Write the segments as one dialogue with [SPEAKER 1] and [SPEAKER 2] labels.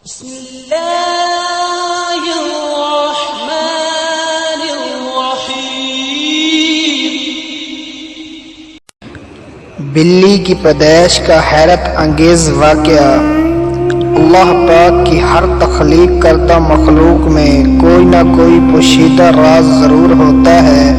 [SPEAKER 1] بسم اللہ الرحمن الرحیم۔
[SPEAKER 2] بلی کی پیدائش کا حیرت انگیز واقعہ۔ اللہ پاک کی ہر تخلیق کردہ مخلوق میں کوئی نہ کوئی پوشیدہ راز ضرور ہوتا ہے۔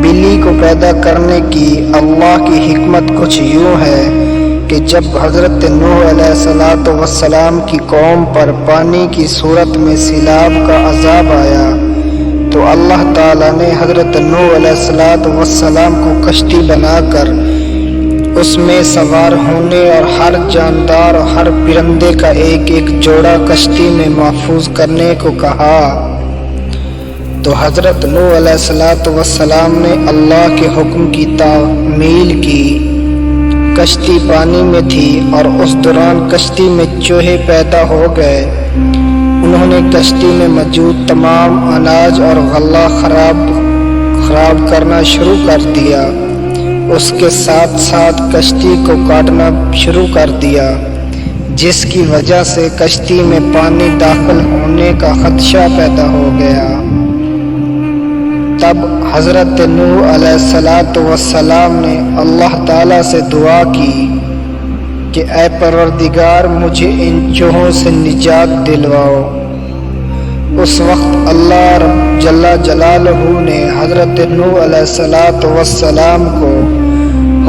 [SPEAKER 2] بلی کو پیدا کرنے کی اللہ کی حکمت کچھ یوں ہے کہ جب حضرت نوح علیہ السلام کی قوم پر پانی کی صورت میں سیلاب کا عذاب آیا تو اللہ تعالیٰ نے حضرت نوح علیہ السلام کو کشتی بنا کر اس میں سوار ہونے اور ہر جاندار اور ہر پرندے کا ایک ایک جوڑا کشتی میں محفوظ کرنے کو کہا۔ تو حضرت نوح علیہ السلام نے اللہ کے حکم کی تعمیل کی۔ کشتی پانی میں تھی اور اس دوران کشتی میں چوہے پیدا ہو گئے۔ انہوں نے کشتی میں موجود تمام اناج اور غلہ خراب کرنا شروع کر دیا۔ اس کے ساتھ ساتھ کشتی کو کاٹنا شروع کر دیا، جس کی وجہ سے کشتی میں پانی داخل ہونے کا خدشہ پیدا ہو گیا۔ تب حضرت نوح علیہ السلام نے اللہ تعالیٰ سے دعا کی کہ اے پروردگار مجھے ان چوہوں سے نجات دلواؤ۔ اس وقت اللہ رب جل جلالہ نے حضرت نوح علیہ السلام کو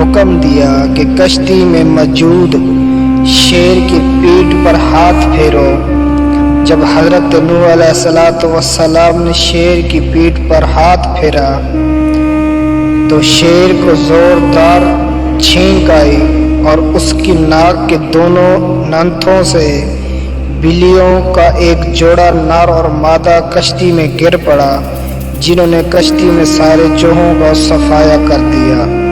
[SPEAKER 2] حکم دیا کہ کشتی میں موجود شیر کی پیٹھ پر ہاتھ پھیرو۔ جب حضرت نوح علیہ السلام نے شیر کی پیٹھ پر ہاتھ پھیرا تو شیر کو زوردار چھینک آئی اور اس کی ناک کے دونوں نتھوں سے بلیوں کا ایک جوڑا نر اور مادہ کشتی میں گر پڑا، جنہوں نے کشتی میں سارے چوہوں کو صفایا کر دیا۔